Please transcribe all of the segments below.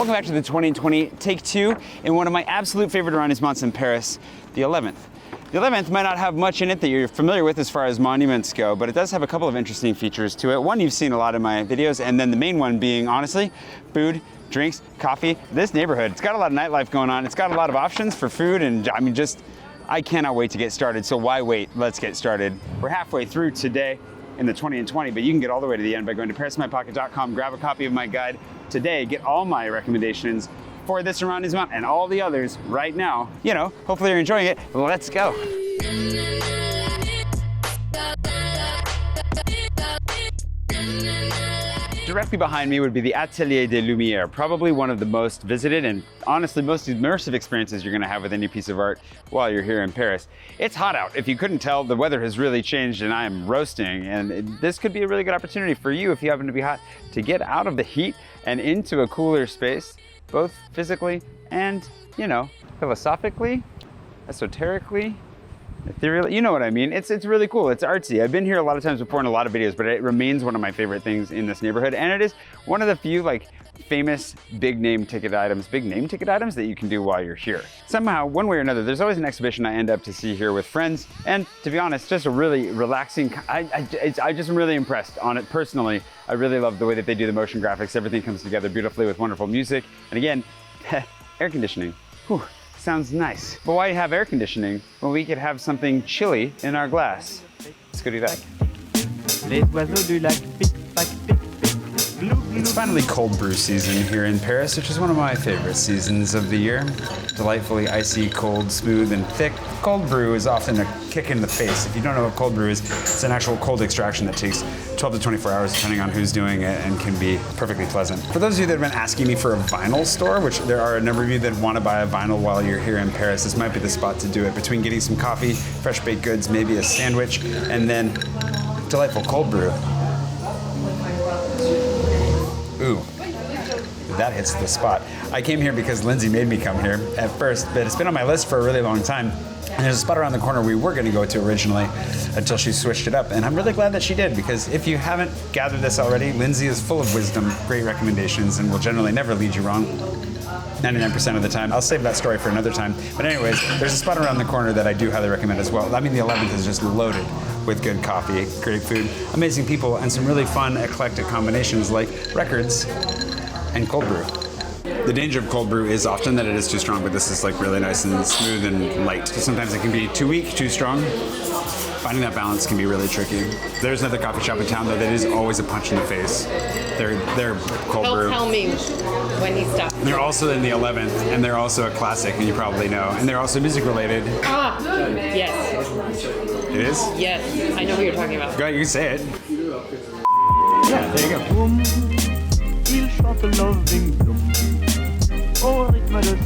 Welcome back to the 2020 Take 2 in one of my absolute favorite arrondissements in Paris, the 11th. The 11th might not have much in it that you're familiar with as far as monuments go, but it does have a couple of interesting features to it. One you've seen a lot in my videos, and then the main one being, honestly, food, drinks, coffee. This neighborhood, it's got a lot of nightlife going on. It's got a lot of options for food, and I mean, I cannot wait to get started. So why wait? Let's get started. We're halfway through today in the 20 and 20, but you can get all the way to the end by going to ParisInMyPocket.com, grab a copy of my guide today, get all my recommendations for this arrondissement and all the others right now. You know, hopefully you're enjoying it. Let's go. Directly behind me would be the Atelier des Lumières, probably one of the most visited and honestly most immersive experiences you're gonna have with any piece of art while you're here in Paris. It's hot out. If you couldn't tell, the weather has really changed and I am roasting, and this could be a really good opportunity for you if you happen to be hot to get out of the heat and into a cooler space, both physically and, you know, philosophically, esoterically, ethereally, you know what I mean. It's really cool. It's artsy. I've been here a lot of times before in a lot of videos, but it remains one of my favorite things in this neighborhood. And it is one of the few like famous big name ticket items that you can do while you're here. Somehow, one way or another, there's always an exhibition I end up to see here with friends. And to be honest, just a really relaxing, I just am really impressed on it personally. I really love the way that they do the motion graphics. Everything comes together beautifully with wonderful music. And again, air conditioning. Whew. Sounds nice. But why have air conditioning when we could have something chilly in our glass? Let's go do that. It's finally cold brew season here in Paris, which is one of my favorite seasons of the year. Delightfully icy, cold, smooth, and thick. Cold brew is often a kick in the face. If you don't know what cold brew is, it's an actual cold extraction that takes 12 to 24 hours depending on who's doing it and can be perfectly pleasant. For those of you that have been asking me for a vinyl store, which there are a number of you that want to buy a vinyl while you're here in Paris, this might be the spot to do it. Between getting some coffee, fresh baked goods, maybe a sandwich, and then delightful cold brew. Ooh, that hits the spot. I came here because Lindsay made me come here at first, but it's been on my list for a really long time. And there's a spot around the corner we were gonna go to originally until she switched it up. And I'm really glad that she did, because if you haven't gathered this already, Lindsay is full of wisdom, great recommendations, and will generally never lead you wrong. 99% of the time. I'll save that story for another time. But anyways, there's a spot around the corner that I do highly recommend as well. I mean, the 11th is just loaded with good coffee, great food, amazing people, and some really fun, eclectic combinations like records and cold brew. The danger of cold brew is often that it is too strong, but this is like really nice and smooth and light. Sometimes it can be too weak, too strong. Finding that balance can be really tricky. There's another coffee shop in town though that is always a punch in the face. They're cold brew. He'll tell me when he stops. They're also in the 11th, and they're also a classic, and you probably know. And they're also music related. Ah, yes. It is? Yes, I know who you're talking about. Go ahead, you can say it. Yeah, there you go.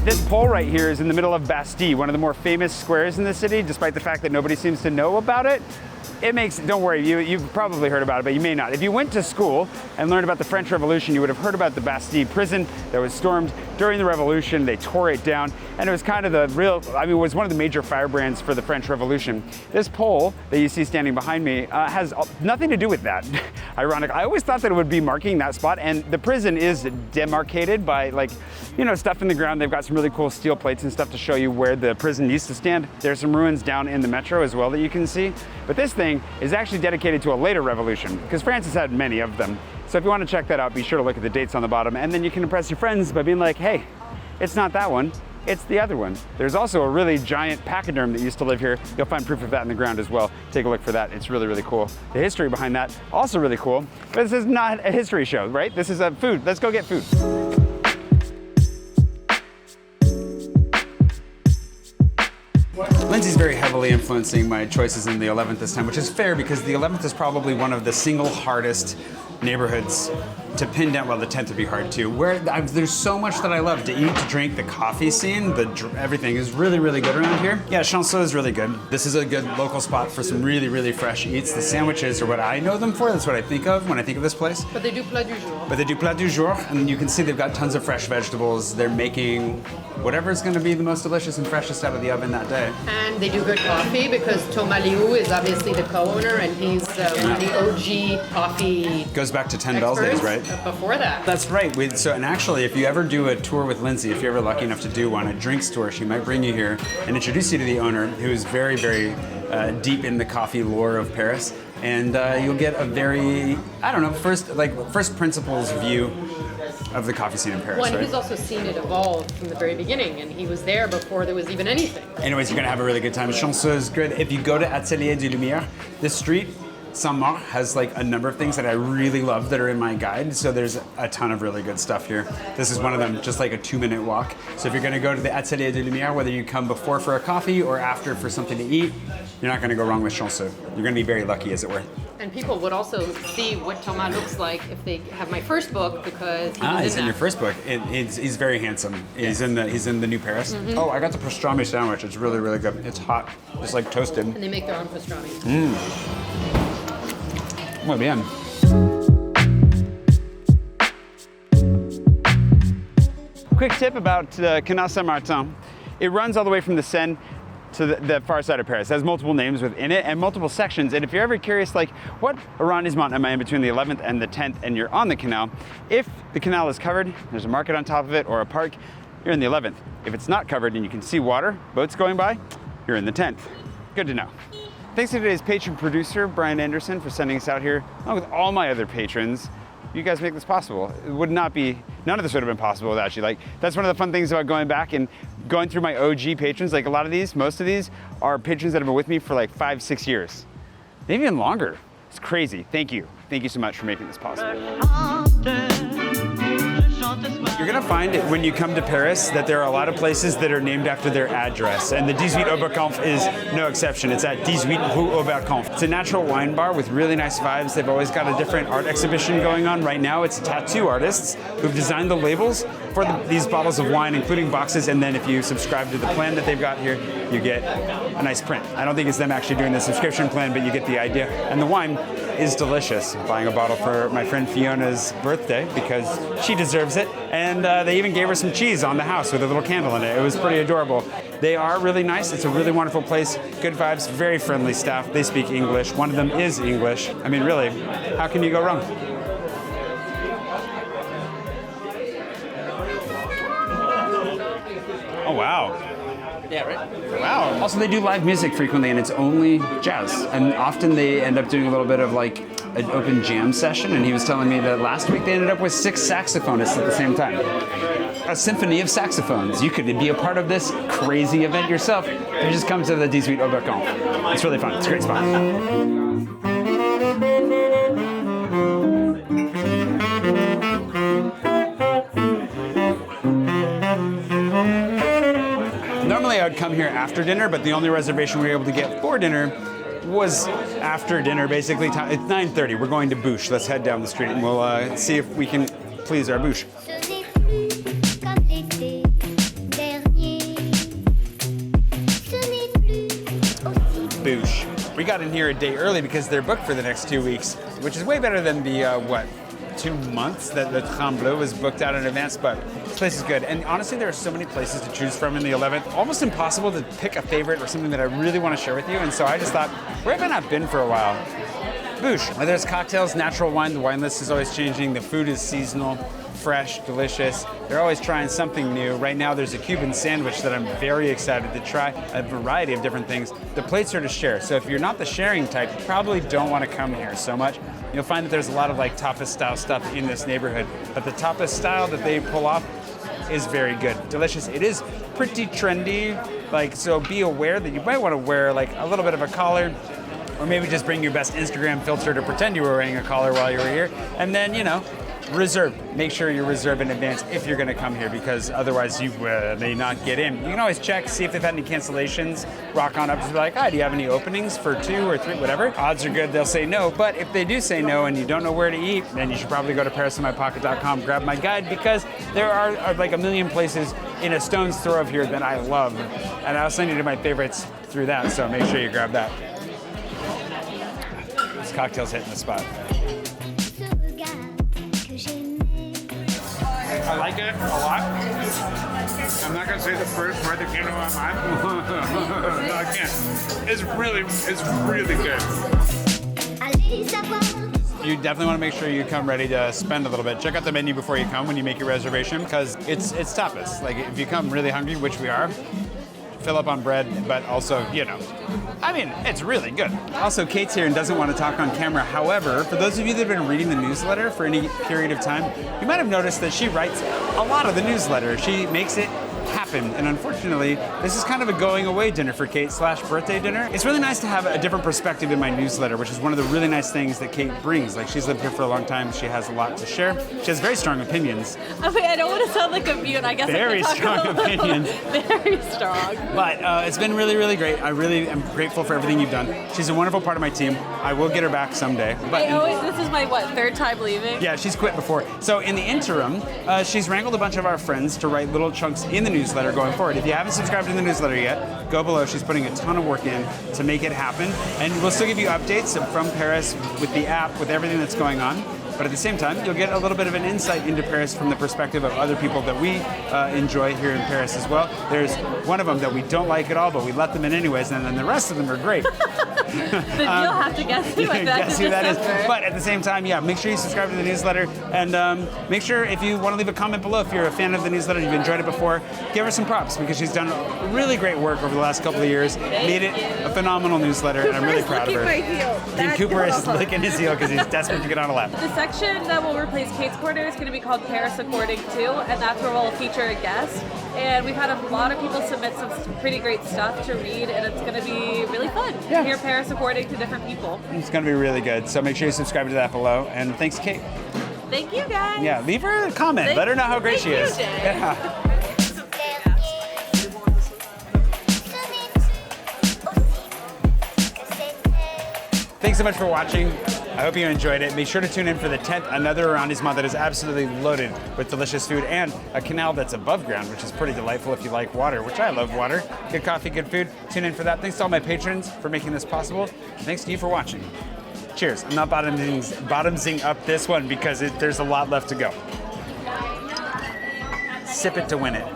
This pole right here is in the middle of Bastille, one of the more famous squares in the city, despite the fact that nobody seems to know about it. It makes, don't worry, you've probably heard about it, but you may not. If you went to school and learned about the French Revolution, you would have heard about the Bastille prison that was stormed during the Revolution. They tore it down, and it was kind of it was one of the major firebrands for the French Revolution. This pole that you see standing behind me has nothing to do with that. Ironic. I always thought that it would be marking that spot, and the prison is demarcated by stuff in the ground. They've got some really cool steel plates and stuff to show you where the prison used to stand. There's some ruins down in the metro as well that you can see. But this thing is actually dedicated to a later revolution, because France has had many of them. So if you want to check that out, be sure to look at the dates on the bottom, and then you can impress your friends by being like, hey, it's not that one, it's the other one. There's also a really giant pachyderm that used to live here. You'll find proof of that in the ground as well. Take a look for that. It's really, really cool. The history behind that, also really cool. But this is not a history show, right? This is a food. Let's go get food. Lindsay's very heavily influencing my choices in the 11th this time, which is fair because the 11th is probably one of the single hardest neighborhoods to pin down. Well, the 10th would be hard too. There's so much that I love to eat, to drink. The coffee scene, everything is really, really good around here. Yeah, Chanson is really good. This is a good local spot for some really, really fresh eats. The sandwiches are what I know them for. That's what I think of when I think of this place. But they do plat du jour. But they do plat du jour, and you can see they've got tons of fresh vegetables. They're making whatever's going to be the most delicious and freshest out of the oven that day. And they do good coffee because Thomas Liu is obviously the co-owner, and he's one of the OG coffee Goes back to 10 Bells days, right? before that. That's right. And actually, if you ever do a tour with Lindsay, if you're ever lucky enough to do one, a drinks tour, she might bring you here and introduce you to the owner, who is very, very deep in the coffee lore of Paris. And you'll get a very, I don't know, first principles view of the coffee scene in Paris. Well, and right? he's also seen it evolve from the very beginning, and he was there before there was even anything. Anyways, you're gonna have a really good time. Chanceuse is good. If you go to Atelier du Lumière, this street, Saint-Marc, has like a number of things that I really love that are in my guide. So there's a ton of really good stuff here. This is one of them, just like a 2-minute walk. So if you're gonna go to the Atelier du Lumière, whether you come before for a coffee or after for something to eat, you're not gonna go wrong with Chanceuse. You're gonna be very lucky, as it were. And people would also see what Thomas looks like if they have my first book, because He's in your first book. He's very handsome. He's in the New Paris. Mm-hmm. Oh, I got the pastrami sandwich. It's really, really good. It's hot, just like toasted. And they make their own pastrami. Muy bien. Quick tip about Canal Saint-Martin. It runs all the way from the Seine to the far side of Paris. It has multiple names within it and multiple sections. And if you're ever curious, like, what arrondissement am I in between the 11th and the 10th, and you're on the canal, if the canal is covered, there's a market on top of it or a park, you're in the 11th. If it's not covered and you can see water, boats going by, you're in the 10th. Good to know. Thanks to today's patron producer, Brian Anderson, for sending us out here, along with all my other patrons. You guys make this possible. It would not be, none of this would have been possible without you. Like, that's one of the fun things about going back and going through my OG patrons. Like, a lot of these, most of these are patrons that have been with me for like 5-6 years. Maybe even longer. It's crazy. Thank you. Thank you so much for making this possible. You're gonna find when you come to Paris that there are a lot of places that are named after their address, and the 18 Oberkampf is no exception. It's at 18 Rue Oberkampf. It's a natural wine bar with really nice vibes. They've always got a different art exhibition going on. Right now it's tattoo artists who've designed the labels for these bottles of wine, including boxes, and then if you subscribe to the plan that they've got here, you get a nice print. I don't think it's them actually doing the subscription plan, but you get the idea. And the wine is delicious. I'm buying a bottle for my friend Fiona's birthday because she deserves it. And they even gave her some cheese on the house with a little candle in it. It was pretty adorable. They are really nice. It's a really wonderful place. Good vibes, very friendly staff. They speak English. One of them is English. I mean, really, how can you go wrong? Oh, wow. Yeah, right? Wow. Also, they do live music frequently, and it's only jazz. And often they end up doing a little bit of like an open jam session. And he was telling me that last week they ended up with 6 saxophonists at the same time. A symphony of saxophones. You could be a part of this crazy event yourself. You just come to the 18 Oberkampf. It's really fun. It's a great spot. Normally I would come here after dinner, but the only reservation we were able to get for dinner was after dinner, basically. It's 9:30. We're going to Bouche. Let's head down the street and we'll see if we can please our Bouche. Bouche. We got in here a day early because they're booked for the next 2 weeks, which is way better than the, 2 months that the Tremblay was booked out in advance, but this place is good. And honestly, there are so many places to choose from in the 11th. Almost impossible to pick a favorite or something that I really want to share with you. And so I just thought, where have I not been for a while? Bouche. There's cocktails, natural wine. The wine list is always changing. The food is seasonal, fresh, delicious. They're always trying something new. Right now there's a Cuban sandwich that I'm very excited to try, a variety of different things. The plates are to share, so if you're not the sharing type, you probably don't want to come here so much. You'll find that there's a lot of like tapas style stuff in this neighborhood, but the tapas style that they pull off is very good, delicious. It is pretty trendy, like, so be aware that you might want to wear like a little bit of a collar, or maybe just bring your best Instagram filter to pretend you were wearing a collar while you were here, and then, you know, reserve. Make sure you reserve in advance if you're going to come here, because otherwise you may not get in. You can always check, see if they've had any cancellations. Rock on up, just be like, hi, do you have any openings for 2 or 3, whatever? Odds are good they'll say no, but if they do say no and you don't know where to eat, then you should probably go to parisinmypocket.com, grab my guide, because there are like a million places in a stone's throw of here that I love, and I'll send you to my favorites through that, so make sure you grab that. This cocktail's hitting the spot. I like it a lot. I'm not gonna say the first word that came to my mind. No, I can't. It's really good. you definitely want to make sure you come ready to spend a little bit. Check out the menu before you come when you make your reservation, because it's tapas. Like if you come really hungry, which we are, fill up on bread, but also, you know, I mean, it's really good. Also, Kate's here and doesn't want to talk on camera. However, for those of you that have been reading the newsletter for any period of time, you might have noticed that she writes a lot of the newsletter. She makes it happen, and unfortunately, this is kind of a going away dinner for Kate / birthday dinner. It's really nice to have a different perspective in my newsletter, which is one of the really nice things that Kate brings. Like, she's lived here for a long time. She has a lot to share. She has very strong opinions. Wait, I don't want to sound like a mute. I guess Very I can talk strong a little opinions. Very strong. But it's been really, really great. I really am grateful for everything you've done. She's a wonderful part of my team. I will get her back someday. But This is my, third time leaving? yeah, she's quit before. So in the interim, she's wrangled a bunch of our friends to write little chunks in the newsletter going forward. If you haven't subscribed to the newsletter yet, go below. She's putting a ton of work in to make it happen. And we'll still give you updates from Paris with the app, with everything that's going on. But at the same time, you'll get a little bit of an insight into Paris from the perspective of other people that we enjoy here in Paris as well. There's one of them that we don't like at all, but we let them in anyways, and then the rest of them are great. Then you'll have to guess who Guess who that is. December. But at the same time, yeah, make sure you subscribe to the newsletter, and make sure if you want to leave a comment below, if you're a fan of the newsletter, you've enjoyed it before, give her some props, because she's done really great work over the last couple of years, made it a phenomenal newsletter, and I'm really proud of her. And Cooper is licking his heel because he's desperate to get on a lap. The section that will replace Kate's corner is going to be called Paris According To, and that's where we'll feature a guest. And we've had a lot of people submit some pretty great stuff to read, and it's going to be really fun to hear Paris according to different people. It's going to be really good. So make sure you subscribe to that below. And thanks, Kate. Thank you, guys. Yeah, leave her a comment. Let her know how great she is. Jay. Yeah. Thanks so much for watching. I hope you enjoyed it. Be sure to tune in for the 10th, another arrondissement that is absolutely loaded with delicious food, and a canal that's above ground, which is pretty delightful if you like water, which I love water. Good coffee, good food. Tune in for that. Thanks to all my patrons for making this possible. Thanks to you for watching. Cheers. I'm not bottomsing up this one because there's a lot left to go. Sip it to win it.